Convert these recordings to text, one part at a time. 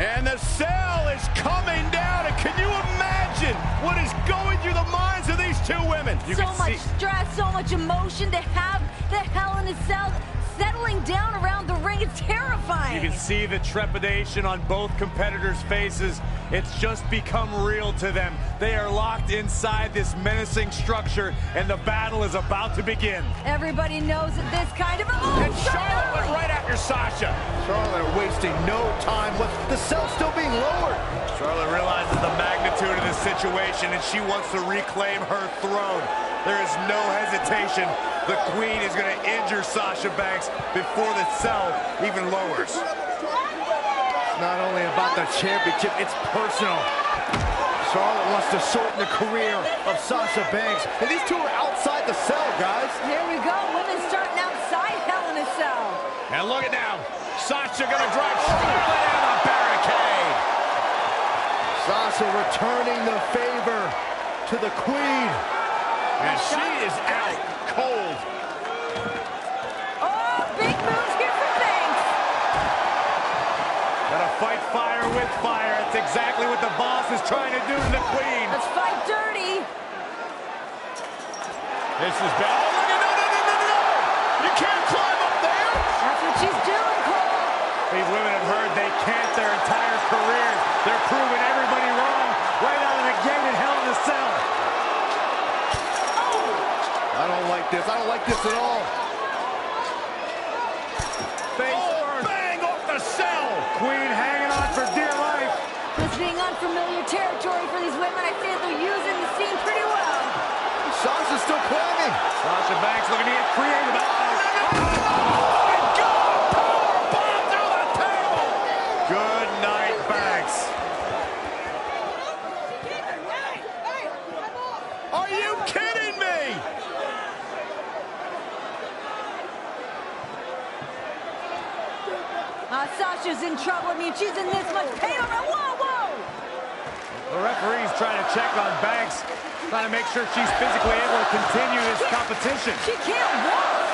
And the cell is coming down. And can you imagine what is going through the minds of these two women? So much stress, so much emotion to have the Hell in a Cell settling down around the ring. It's terrifying. You can see the trepidation on both competitors' faces. It's just become real to them. They are locked inside this menacing structure, and the battle is about to begin. Everybody knows that this kind of... Oh, and Charlotte went right after Sasha. Charlotte wasting no time. The cell's still being lowered. Charlotte realizes the magnitude of this situation, and she wants to reclaim her throne. There is no hesitation. The Queen is going to injure Sasha Banks before the cell even lowers. It's not only about the championship, it's personal. Charlotte wants to shorten the career of Sasha Banks. And these two are outside the cell, guys. Here we go. Women starting outside Hell in a Cell. And look at now. Sasha going to drive Charlotte down the barricade. Sasha returning the favor to the Queen. And she is out cold. Oh, big moves here from Banks. Gotta fight fire with fire. That's exactly what the boss is trying to do to the Queen. Let's fight dirty. This is bad. Oh, look at no. You can't climb up there. That's what she's doing, Cole. These women have heard they can't their entire careers. They're proving everybody wrong right out of the gate in Hell in a Cell. I don't like this. I don't like this at all. Bang off the cell. Queen hanging on for dear life. This being unfamiliar territory for these women, I think they're using the scene pretty well. Sasha's still climbing. Sasha Banks looking to get creative. Powerbomb through the table. Good night, Banks. Are you kidding me? Sasha's in trouble. I mean, she's in this much pain already. Whoa! The referee's trying to check on Banks, trying to make sure she's physically able to continue this competition. She can't walk.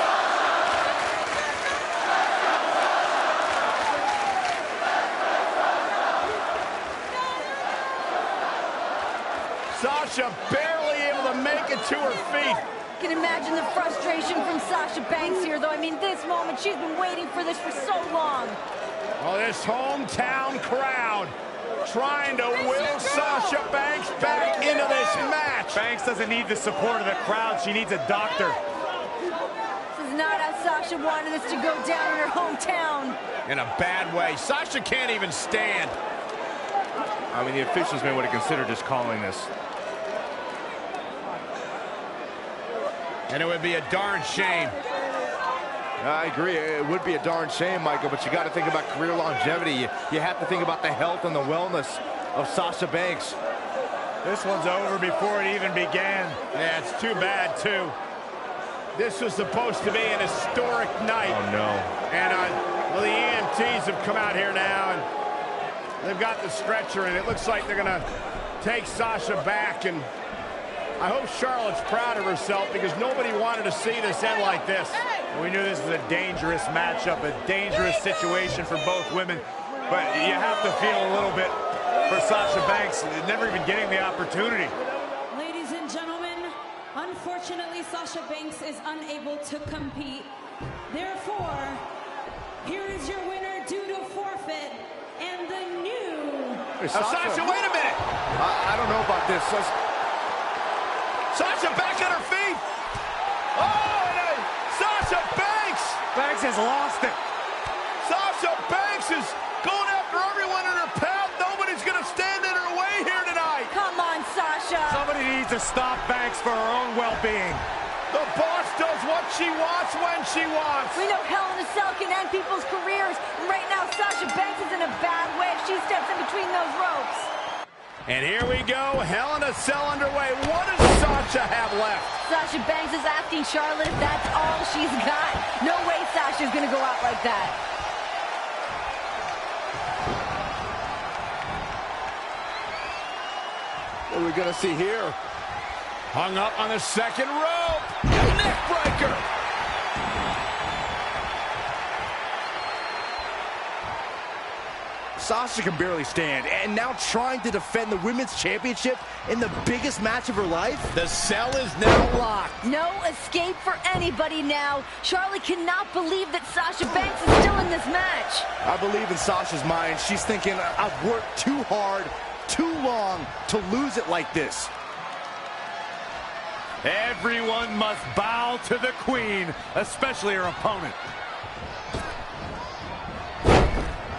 Sasha barely able to make it to her feet. Can imagine the frustration from Sasha Banks here, though. I mean, this moment, she's been waiting for this for so long. Oh, this hometown crowd trying to will Sasha Banks back into this match. Banks doesn't need the support of the crowd. She needs a doctor. This is not how Sasha wanted this to go down in her hometown. In a bad way. Sasha can't even stand. I mean, the officials may want to consider just calling this. And it would be a darn shame. I agree. It would be a darn shame, Michael, but you got to think about career longevity. You have to think about the health and the wellness of Sasha Banks. This one's over before it even began. Yeah, it's too bad, too. This was supposed to be an historic night. Oh, no. And well, the EMTs have come out here now, and they've got the stretcher, and it looks like they're going to take Sasha back. And I hope Charlotte's proud of herself, because nobody wanted to see this end like this. We knew this was a dangerous matchup, a dangerous situation for both women, but you have to feel a little bit for Sasha Banks, never even getting the opportunity. Ladies and gentlemen, unfortunately, Sasha Banks is unable to compete. Therefore, here is your winner due to forfeit, and the new... Sasha, wait a minute! I don't know about this. Sasha back on her feet! Oh, Sasha Banks! Banks has lost it. Sasha Banks is going after everyone in her path. Nobody's going to stand in her way here tonight. Come on, Sasha. Somebody needs to stop Banks for her own well-being. The boss does what she wants when she wants. We know Hell in a Cell can end people's careers. And right now, Sasha Banks is in a bad way if she steps in between those ropes. And here we go, Hell in a Cell underway. What does Sasha have left? Sasha Banks is asking Charlotte if that's all she's got. No way Sasha's gonna go out like that. What are we gonna see here? Hung up on the second rope. Neck breaker. Sasha can barely stand, and now trying to defend the Women's Championship in the biggest match of her life? The cell is now locked. No escape for anybody now. Charlotte cannot believe that Sasha Banks is still in this match. I believe in Sasha's mind. She's thinking, I've worked too hard, too long to lose it like this. Everyone must bow to the Queen, especially her opponent.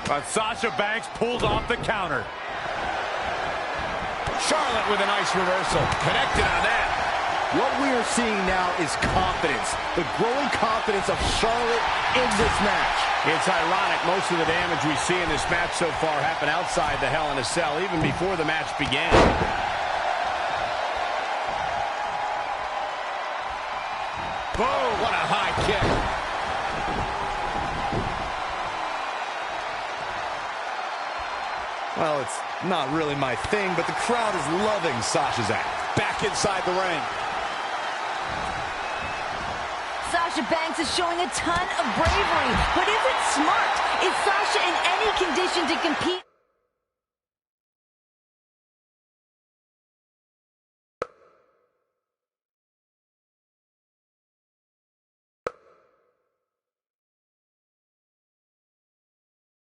But Sasha Banks pulls off the counter. Charlotte with a nice reversal. Connected on that. What we are seeing now is confidence. The growing confidence of Charlotte in this match. It's ironic. Most of the damage we see in this match so far happened outside the Hell in a Cell, even before the match began. Boom! What a high kick. Well, it's not really my thing, but the crowd is loving Sasha's act. Back inside the ring. Sasha Banks is showing a ton of bravery, but is it smart? Is Sasha in any condition to compete?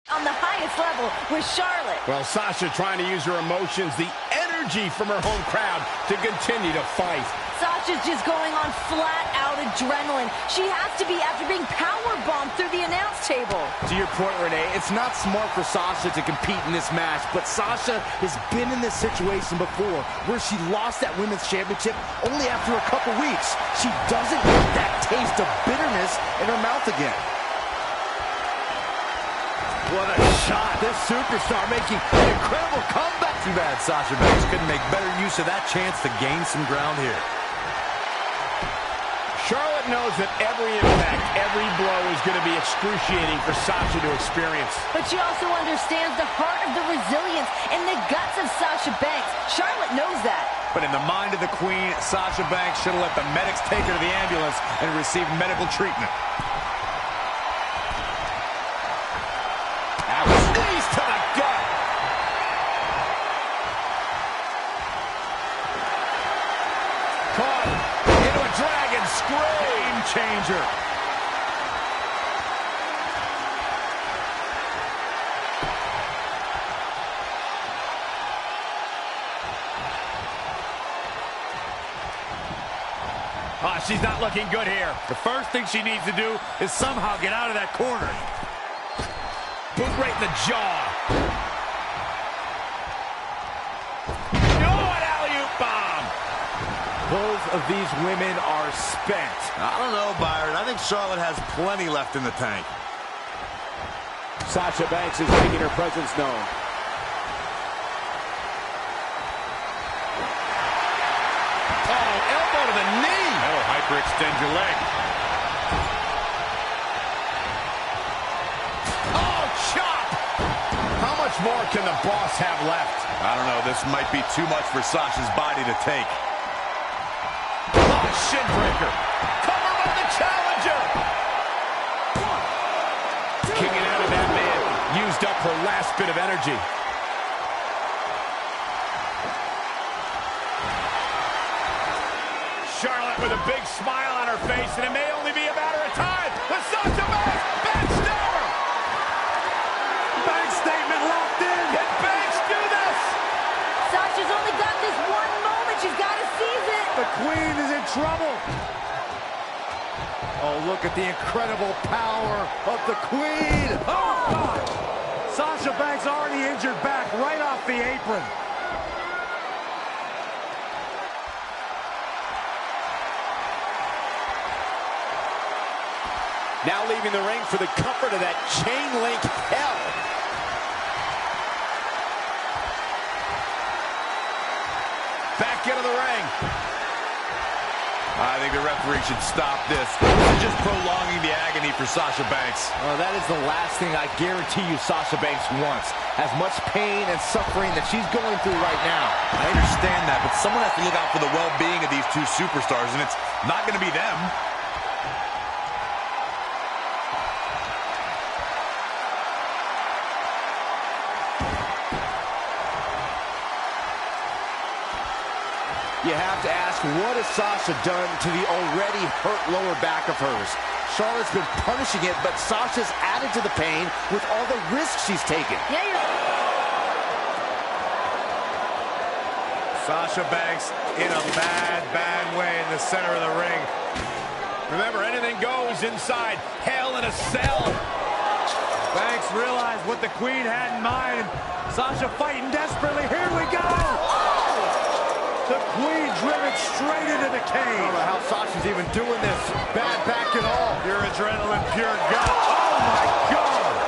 On the highest level with Charlotte. Well, Sasha trying to use her emotions, the energy from her home crowd to continue to fight. Sasha's just going on flat-out adrenaline. She has to be after being powerbombed through the announce table. To your point, Renee, it's not smart for Sasha to compete in this match, but Sasha has been in this situation before where she lost that Women's Championship only after a couple weeks. She doesn't want that taste of bitterness in her mouth again. What a shot. This superstar making an incredible comeback. Too bad Sasha Banks couldn't make better use of that chance to gain some ground here. Charlotte knows that every impact, every blow is going to be excruciating for Sasha to experience. But she also understands the heart of the resilience and the guts of Sasha Banks. Charlotte knows that. But in the mind of the Queen, Sasha Banks should have let the medics take her to the ambulance and receive medical treatment. Knees to the gut. Caught into a dragon screw. Game changer. Oh, she's not looking good here. The first thing she needs to do is somehow get out of that corner. Boot right in the jaw. Oh, an alley-oop bomb. Both of these women are spent. I don't know, Byron. I think Charlotte has plenty left in the tank. Sasha Banks is making her presence known. Oh, elbow to the knee. That'll hyperextend your leg. More can the boss have left? I don't know. This might be too much for Sasha's body to take. Oh, shin breaker. Cover by the challenger. Kicking out of that man. Used up her last bit of energy. Charlotte with a big smile on her face, and it may only be a matter of time. With Sasha Banks, backstabber. Banks statement locked in. Can Banks do this? Sasha's only got this one moment. She's got to seize it. The Queen is in trouble. Oh, look at the incredible power of the Queen. Oh! Sasha Banks already injured back right off the apron. Now leaving the ring for the comfort of that chain link hell. Back into the ring. I think the referee should stop this. This is just prolonging the agony for Sasha Banks. Oh, that is the last thing I guarantee you Sasha Banks wants. As much pain and suffering that she's going through right now. I understand that, but someone has to look out for the well-being of these two superstars, and it's not going to be them. You have to ask, what has Sasha done to the already hurt lower back of hers? Charlotte's been punishing it, but Sasha's added to the pain with all the risks she's taken. Sasha Banks in a bad, bad way in the center of the ring. Remember, anything goes inside Hell in a Cell. Banks realized what the Queen had in mind. Sasha fighting desperately. Here we go! The Queen driven straight into the cage. I don't know how Sasha's even doing this. Bad back and all. Pure adrenaline, pure gut. Oh my God!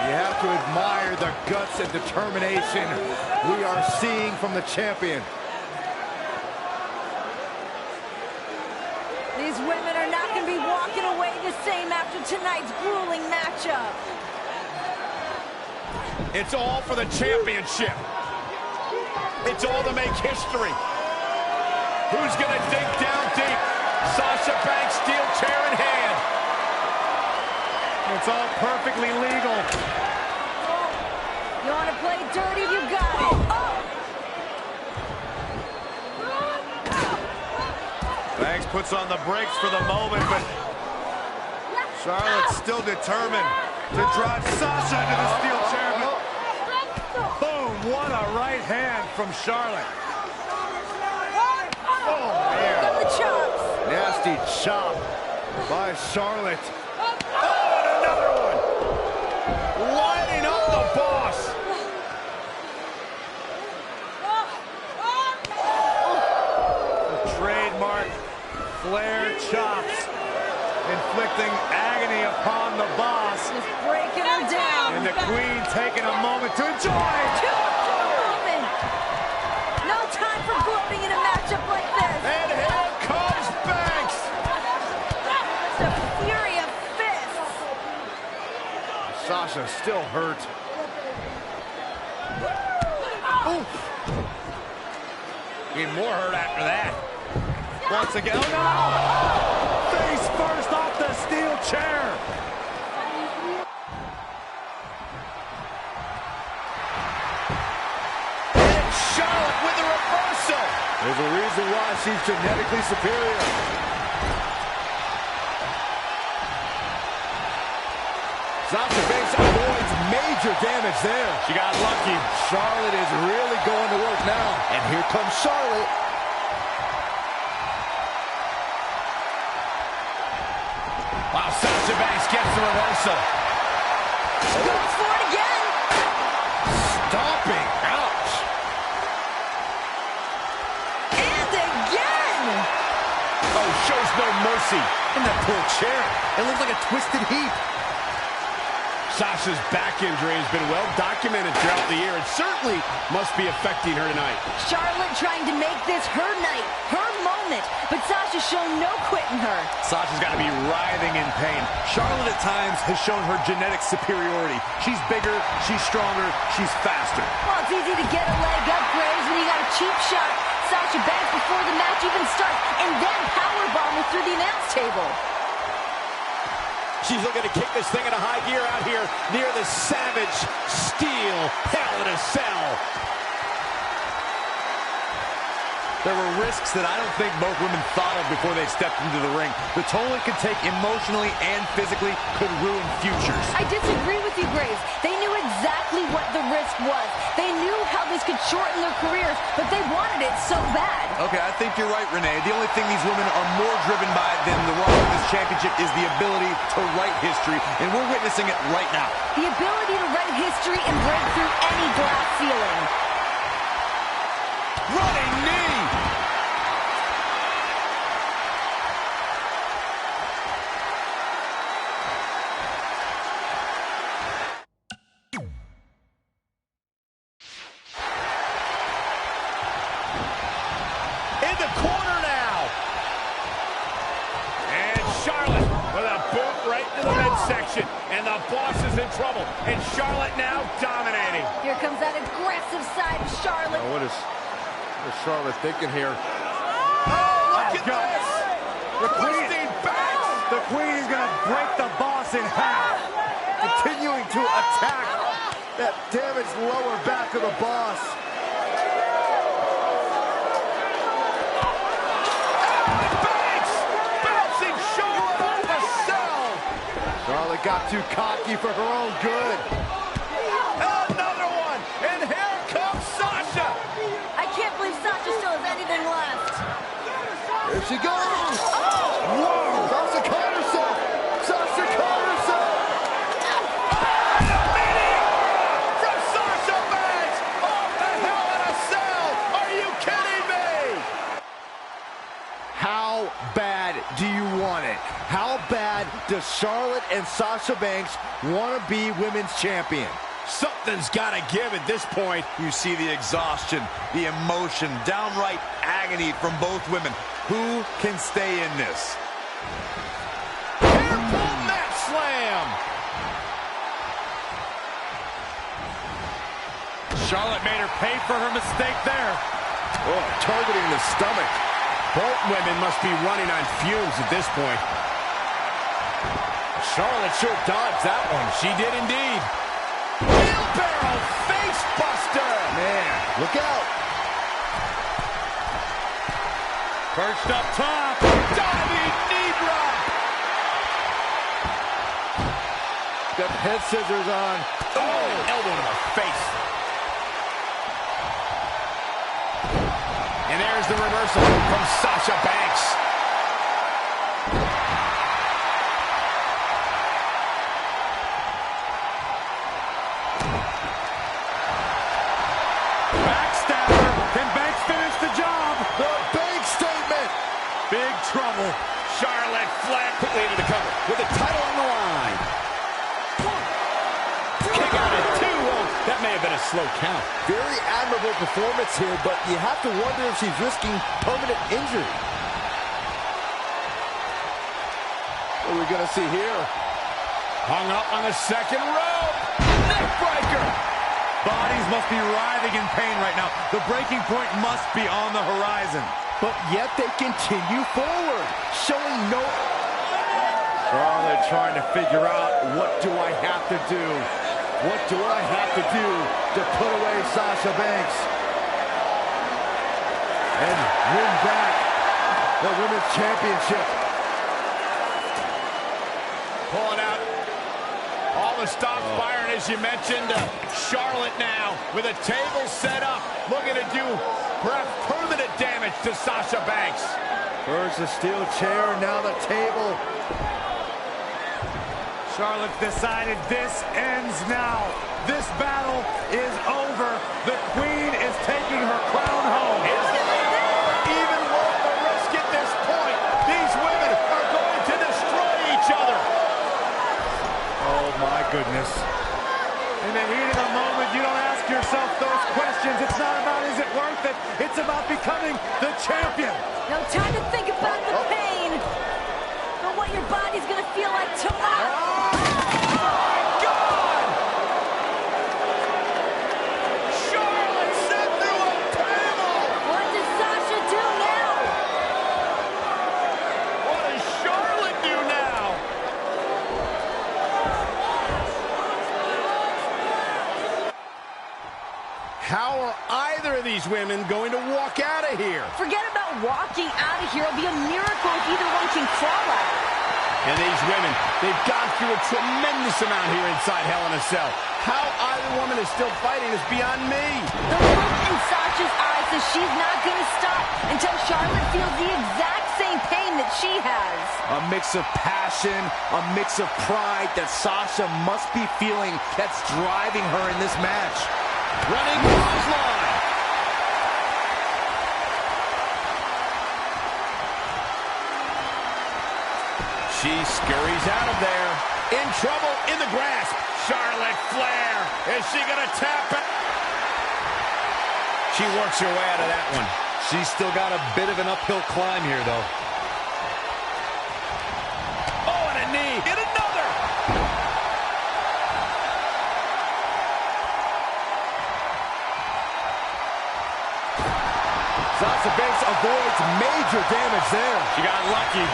You have to admire the guts and determination we are seeing from the champion. These women are not going to be walking away the same after tonight's grueling matchup. It's all for the championship. It's all to make history. Who's going to dig down deep? Sasha Banks, steel chair in hand. It's all perfectly legal. You want to play dirty? You got it. Banks puts on the brakes for the moment, but Charlotte's still determined to drive Sasha into the steel chair. But boom, what a right hand from Charlotte. Oh, man. Got the chops. Nasty chop by Charlotte. Oh, and another one. Lining up the boss. The trademark Flair chops, inflicting agony upon the boss. Just breaking her down. And the Queen taking a moment to enjoy. No time for gloating in a matchup like this. And here comes Banks. The fury of fists. Sasha still hurt. Oof. Getting more hurt after that. Once again, oh no! Face first off the steel chair. And Charlotte with the reversal. There's a reason why she's genetically superior. Sasha Banks avoids major damage there. She got lucky. Charlotte is really going to work now. And here comes Charlotte. Wow, Sasha Banks gets the reversal. Goes for it again. Stomping. Ouch. And again. Oh, shows no mercy. And that poor chair. It looks like a twisted heap. Sasha's back injury has been well documented throughout the year. It certainly must be affecting her tonight. Charlotte trying to make this her night, her moment, but Sasha's shown no quit in her. Sasha's got to be writhing in pain. Charlotte at times has shown her genetic superiority. She's bigger, she's stronger, she's faster. Well, it's easy to get a leg up, Graves, when you got a cheap shot. Sasha Banks before the match even starts, and then powerbomb her through the announce table. She's looking to kick this thing into high gear out here near the savage steel Hell in a Cell. There were risks that I don't think both women thought of before they stepped into the ring. The toll it could take emotionally and physically could ruin futures. I disagree with you, Graves. They knew exactly what the risk was. They knew how this could shorten their careers, but they wanted it so bad. Okay, I think you're right, Renee. The only thing these women are more driven by than the Raw Women's Championship is the ability to write history, and we're witnessing it right now. The ability to write history and break through any glass ceiling. Running knee. In the corner now. And Charlotte with a boot right to the midsection. And the boss is in trouble. And Charlotte now dominating. Here comes that aggressive side of Charlotte. What is Charlotte thinking here? Oh, look at this. The Queen, Twisting Banks. the Queen is going to break the boss in half. Oh, continuing to attack that damaged lower back of the boss. Bouncing Charlotte off the cell. Charlotte got too cocky for her own good. Another one, and here comes Sasha. I can't believe Sasha still has anything left. Here she goes. Whoa, Sasha caught herself. Sasha caught herself. From Sasha Banks off the Hell in a Cell. Are you kidding me? How bad do you want it? How bad does Charlotte and Sasha Banks want to be women's champion? Something's got to give at this point. You see the exhaustion, the emotion, downright agony from both women. Who can stay in this? Careful mat slam. Charlotte made her pay for her mistake there. Oh, targeting the stomach. Both women must be running on fumes at this point. Charlotte sure dodged that one. She did indeed. Wheelbarrow face buster. Man, look out. Perched up top. Diving knee drop. Got the head scissors on. Oh, elbow to the face. And there's the reversal from Sasha Banks. Backstabber. Can Banks finish the job? The Banks statement. Big trouble. Charlotte Flair quickly into the cover with the title on the line. Kick out at 2. Oh, that may have been a slow count. Very admirable performance here, but you have to wonder if she's risking permanent injury. What are we going to see here? Hung up on the second rope. Neckbreaker. Bodies must be writhing in pain right now. The breaking point must be on the horizon. But yet they continue forward, showing no... Charlotte trying to figure out, what do I have to do? What do I have to do to put away Sasha Banks and win back the Women's Championship? Pulling out all the stops firing, as you mentioned. Charlotte now with a table set up, looking to do perhaps permanent damage to Sasha Banks. First the steel chair, now the table. Charlotte decided this ends now. This battle is over. The Queen is taking her crown home. Is it even worth the risk at this point? These women are going to destroy each other. Oh my goodness. In the heat of the moment, you don't ask yourself those questions. It's not about is it worth it. It's about becoming the champion. No time to think about the pain, but what your body's gonna feel like tomorrow. How are either of these women going to walk out of here? Forget about walking out of here. It'll be a miracle if either one can crawl out. And these women, they've gone through a tremendous amount here inside Hell in a Cell. How either woman is still fighting is beyond me. The look in Sasha's eyes says she's not going to stop until Charlotte feels the exact same pain that she has. A mix of passion, a mix of pride that Sasha must be feeling that's driving her in this match. Running clothesline. She scurries out of there. In trouble, in the grasp. Charlotte Flair. Is she going to tap it? She works her way out of that one. She's still got a bit of an uphill climb here, though. Oh, and a knee. And another. Sasha Banks avoids major damage there. She got lucky.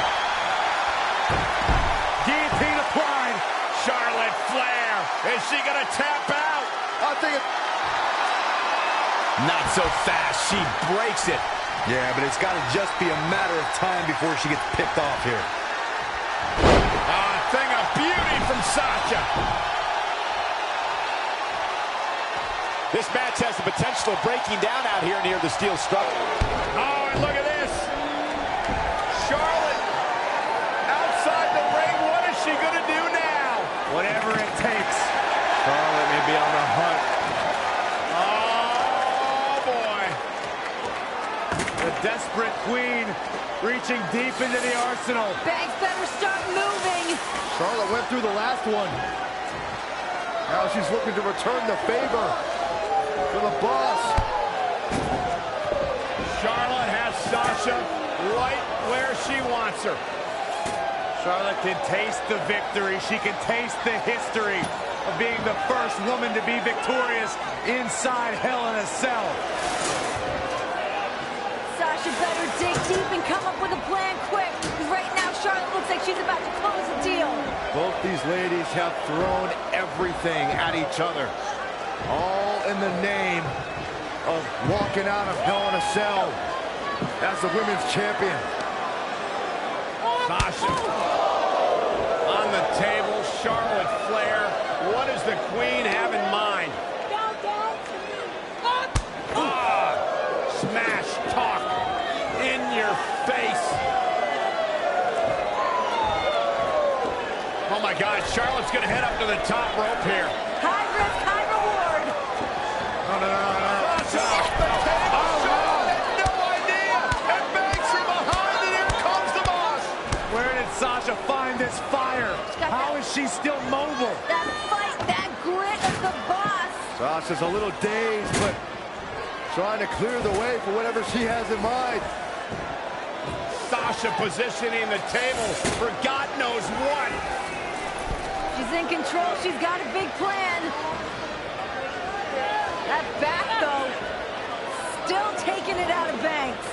Guillotine applied. Charlotte Flair Is she going to tap out? I think it... Not so fast. She breaks it. Yeah, but it's got to just be a matter of time before she gets picked off here. A thing of beauty from Sasha. This match has the potential of breaking down out here near the steel struggle. Oh, and look at this. Charlotte outside the ring. What is she going to do now? Whatever it takes. Charlotte may be on the hunt. Oh, boy. The desperate queen reaching deep into the arsenal. Banks better start moving. Charlotte went through the last one. Now she's looking to return the favor to the boss. Charlotte has Sasha right where she wants her. Charlotte can taste the victory. She can taste the history of being the first woman to be victorious inside Hell in a Cell. Sasha better dig deep and come up with a plan quick. Right now, Charlotte looks like she's about to close the deal. Both these ladies have thrown everything at each other, all in the name of walking out of Hell in a Cell as the women's champion. Sasha on the table. Charlotte Flair. What does the queen have in mind? Smash talk in your face. Oh my God, Charlotte's gonna head up to the top rope here. High risk, high reward. Sasha off the table. Charlotte had no idea. And Banks from behind, and here comes the boss. Where did Sasha find this fire? How is she still mobile? That fight, that grit of the boss. Sasha's a little dazed, but trying to clear the way for whatever she has in mind. Sasha positioning the table for God knows what. She's in control. She's got a big plan. That back, though, still taking it out of Banks.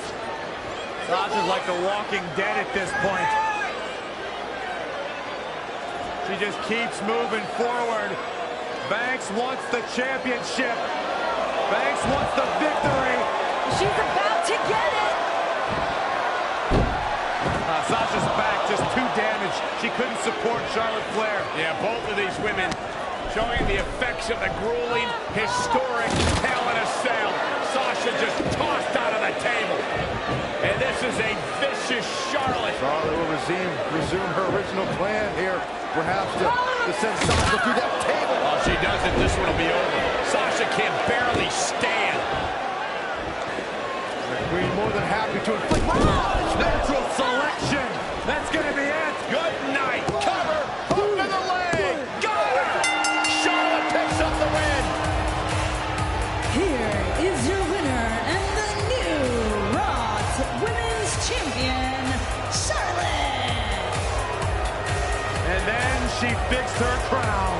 Sasha's like the Walking Dead at this point. She just keeps moving forward. Banks wants the championship. Banks wants the victory. She's about to get it. Sasha's back just too damaged. She couldn't support Charlotte Flair. Yeah, both of these women showing the effects of the grueling, historic Hell in a Cell. Sasha just tossed out of the table. And this is a vicious Charlotte. Charlotte will resume her original plan here, perhaps to send Sasha through that table. Well, if she doesn't, this one will be over. Sasha can barely stand. The queen more than happy to inflict Natural selection. That's going to be it. Good night. Cover. Hook to the leg. Got her. Charlotte picks up the win. Here is your winner and the new Raw Women's Champion, Charlotte. And then she fixed her crown.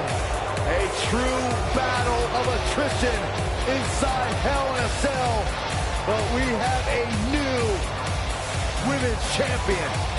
a true battle of attrition inside Hell in a Cell. But we have a new women's champion.